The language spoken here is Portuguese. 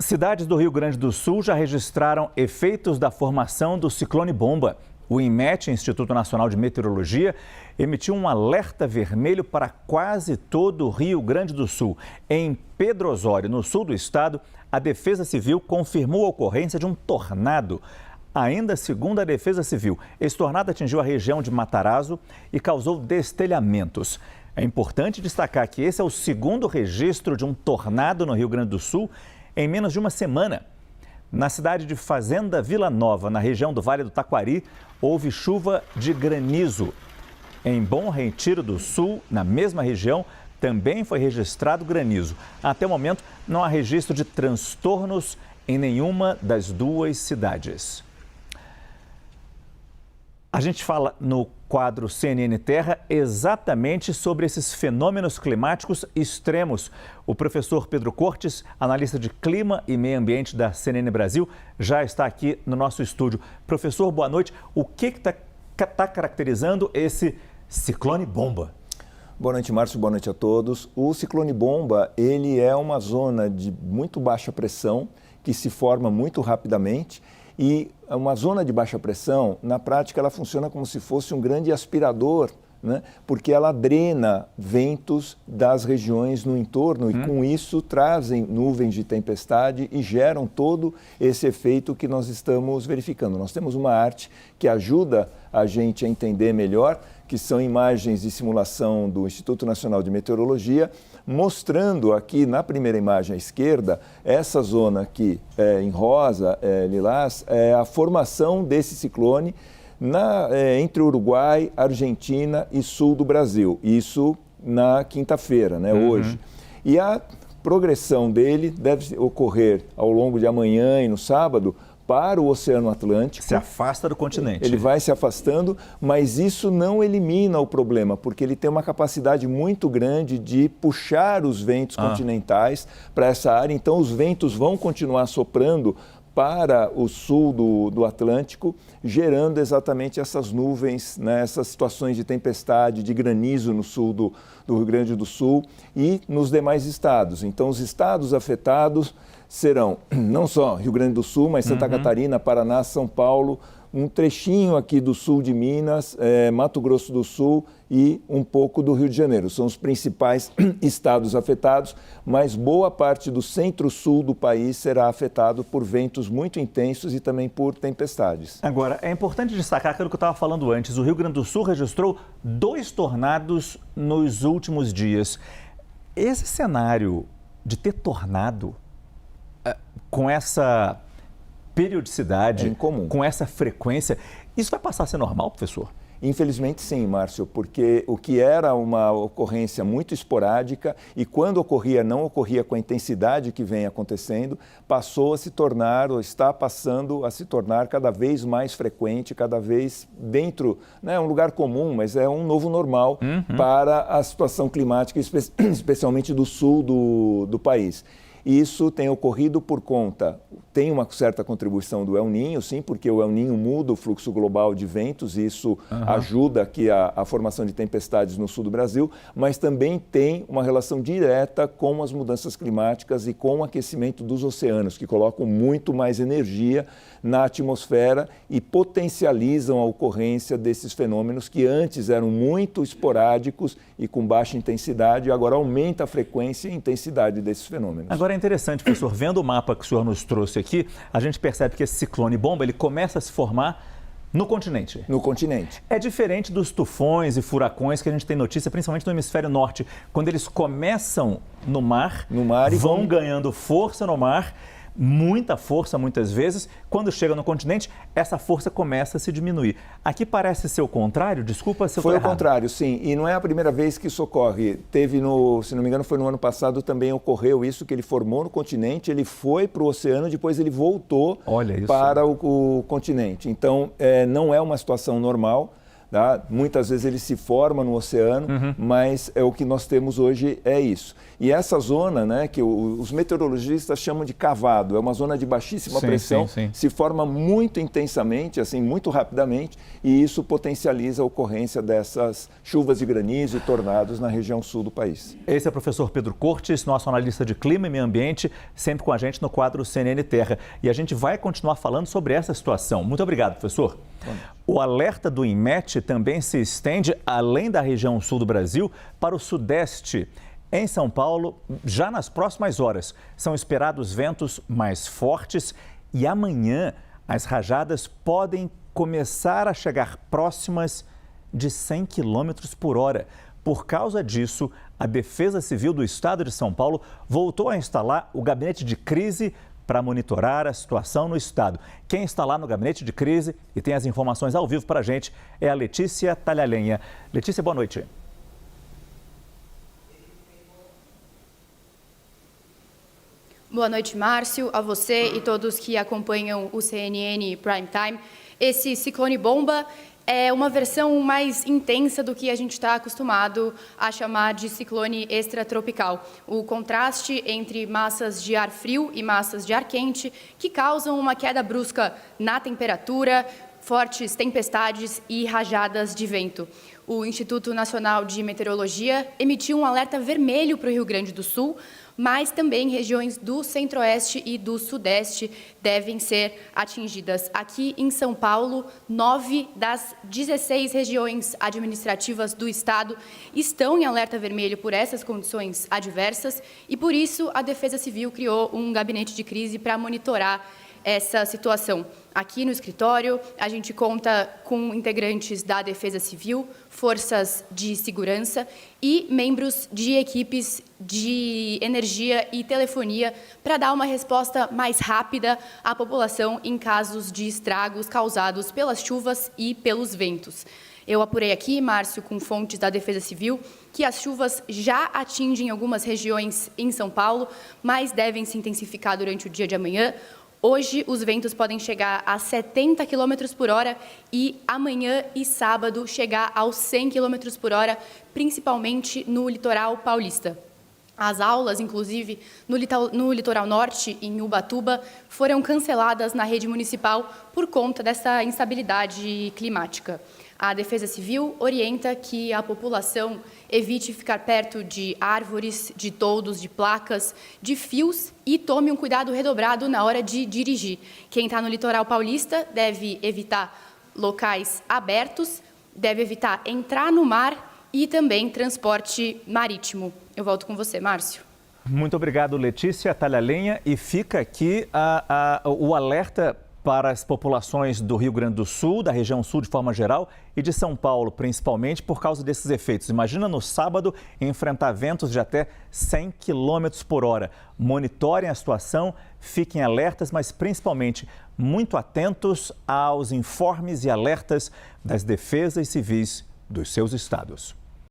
Cidades do Rio Grande do Sul já registraram efeitos da formação do ciclone bomba. O INMET, Instituto Nacional de Meteorologia, emitiu um alerta vermelho para quase todo o Rio Grande do Sul. Em Pedro Osório, no sul do estado, a Defesa Civil confirmou a ocorrência de um tornado. Ainda segundo a Defesa Civil, esse tornado atingiu a região de Matarazzo e causou destelhamentos. É importante destacar que esse é o segundo registro de um tornado no Rio Grande do Sul em menos de uma semana. Na cidade de Fazenda Vila Nova, na região do Vale do Taquari, houve chuva de granizo. Em Bom Retiro do Sul, na mesma região, também foi registrado granizo. Até o momento, não há registro de transtornos em nenhuma das duas cidades. A gente fala no quadro CNN Terra exatamente sobre esses fenômenos climáticos extremos. O professor Pedro Cortes, analista de clima e meio ambiente da CNN Brasil, já está aqui no nosso estúdio. Professor, boa noite. O que está caracterizando esse ciclone bomba? Boa noite, Márcio. Boa noite a todos. O ciclone bomba, ele é uma zona de muito baixa pressão que se forma muito rapidamente. E uma zona de baixa pressão, na prática, ela funciona como se fosse um grande aspirador, né? Porque ela drena ventos das regiões no entorno e, com isso, trazem nuvens de tempestade e geram todo esse efeito que nós estamos verificando. Nós temos uma arte que ajuda a gente a entender melhor, que são imagens de simulação do Instituto Nacional de Meteorologia, mostrando aqui na primeira imagem à esquerda, essa zona aqui em rosa, lilás, é a formação desse ciclone entre Uruguai, Argentina e sul do Brasil. Isso na quinta-feira, né, hoje. E a progressão dele deve ocorrer ao longo de amanhã e no sábado, para o Oceano Atlântico. Se afasta do continente. Ele vai se afastando, mas isso não elimina o problema, porque ele tem uma capacidade muito grande de puxar os ventos continentais para essa área. Então, os ventos vão continuar soprando para o sul do Atlântico, gerando exatamente essas nuvens, né, essas situações de tempestade, de granizo no sul do Rio Grande do Sul e nos demais estados. Então, os estados afetados serão não só Rio Grande do Sul, mas Santa Catarina, Paraná, São Paulo, um trechinho aqui do sul de Minas, Mato Grosso do Sul e um pouco do Rio de Janeiro. São os principais estados afetados, mas boa parte do centro-sul do país será afetado por ventos muito intensos e também por tempestades. Agora, é importante destacar aquilo que eu estava falando antes. O Rio Grande do Sul registrou 2 tornados nos últimos dias. Esse cenário de ter tornado com essa periodicidade, com essa frequência, isso vai passar a ser normal, professor? Infelizmente sim, Márcio, porque o que era uma ocorrência muito esporádica e quando ocorria, não ocorria com a intensidade que vem acontecendo, passou a se tornar, ou está passando a se tornar cada vez mais frequente, cada vez dentro, não é um lugar comum, mas é um novo normal para a situação climática, especialmente do sul do país. Isso tem ocorrido por conta, tem uma certa contribuição do El Niño, sim, porque o El Niño muda o fluxo global de ventos e isso ajuda aqui a formação de tempestades no sul do Brasil, mas também tem uma relação direta com as mudanças climáticas e com o aquecimento dos oceanos, que colocam muito mais energia na atmosfera e potencializam a ocorrência desses fenômenos que antes eram muito esporádicos e com baixa intensidade, e agora aumenta a frequência e intensidade desses fenômenos. Agora é interessante, professor, vendo o mapa que o senhor nos trouxe aqui, a gente percebe que esse ciclone bomba, ele começa a se formar no continente. No continente. É diferente dos tufões e furacões que a gente tem notícia, principalmente no hemisfério norte, quando eles começam no mar e vão ganhando força no mar, muita força muitas vezes, quando chega no continente, essa força começa a se diminuir. Aqui parece ser o contrário, desculpa se eu estou errado. Foi o contrário, sim, e não é a primeira vez que isso ocorre. Teve, se não me engano, foi no ano passado também ocorreu isso, que ele formou no continente, ele foi para o oceano, depois ele voltou para o continente. Então, não é uma situação normal, Tá? Muitas vezes ele se forma no oceano, mas o que nós temos hoje é isso. E essa zona, né, que os meteorologistas chamam de cavado, é uma zona de baixíssima pressão, se forma muito intensamente, assim, muito rapidamente, e isso potencializa a ocorrência dessas chuvas de granizo e tornados na região sul do país. Esse é o professor Pedro Cortes, nosso analista de clima e meio ambiente, sempre com a gente no quadro CNN Terra. E a gente vai continuar falando sobre essa situação. Muito obrigado, professor. O alerta do INMET também se estende além da região sul do Brasil para o sudeste. Em São Paulo, já nas próximas horas, são esperados ventos mais fortes e amanhã as rajadas podem começar a chegar próximas de 100 km por hora. Por causa disso, a Defesa Civil do Estado de São Paulo voltou a instalar o gabinete de crise para monitorar a situação no estado. Quem está lá no gabinete de crise e tem as informações ao vivo para a gente é a Letícia Talhalenha. Letícia, boa noite. Boa noite, Márcio, a você e todos que acompanham o CNN Prime Time. Esse ciclone bomba é uma versão mais intensa do que a gente está acostumado a chamar de ciclone extratropical. O contraste entre massas de ar frio e massas de ar quente que causam uma queda brusca na temperatura, fortes tempestades e rajadas de vento. O Instituto Nacional de Meteorologia emitiu um alerta vermelho para o Rio Grande do Sul, mas também regiões do centro-oeste e do sudeste devem ser atingidas. Aqui em São Paulo, 9 das 16 regiões administrativas do estado estão em alerta vermelho por essas condições adversas e, por isso, a Defesa Civil criou um gabinete de crise para monitorar essa situação. Aqui no escritório, a gente conta com integrantes da Defesa Civil, forças de segurança e membros de equipes de energia e telefonia para dar uma resposta mais rápida à população em casos de estragos causados pelas chuvas e pelos ventos. Eu apurei aqui, Márcio, com fontes da Defesa Civil, que as chuvas já atingem algumas regiões em São Paulo, mas devem se intensificar durante o dia de amanhã. Hoje, os ventos podem chegar a 70 km por hora e amanhã e sábado chegar aos 100 km por hora, principalmente no litoral paulista. As aulas, inclusive, no litoral norte, em Ubatuba, foram canceladas na rede municipal por conta dessa instabilidade climática. A Defesa Civil orienta que a população evite ficar perto de árvores, de toldos, de placas, de fios e tome um cuidado redobrado na hora de dirigir. Quem está no litoral paulista deve evitar locais abertos, deve evitar entrar no mar e também transporte marítimo. Eu volto com você, Márcio. Muito obrigado, Letícia Talhalenha. E fica aqui o alerta para as populações do Rio Grande do Sul, da região sul de forma geral e de São Paulo, principalmente por causa desses efeitos. Imagina no sábado enfrentar ventos de até 100 km por hora. Monitorem a situação, fiquem alertas, mas principalmente muito atentos aos informes e alertas das defesas civis dos seus estados.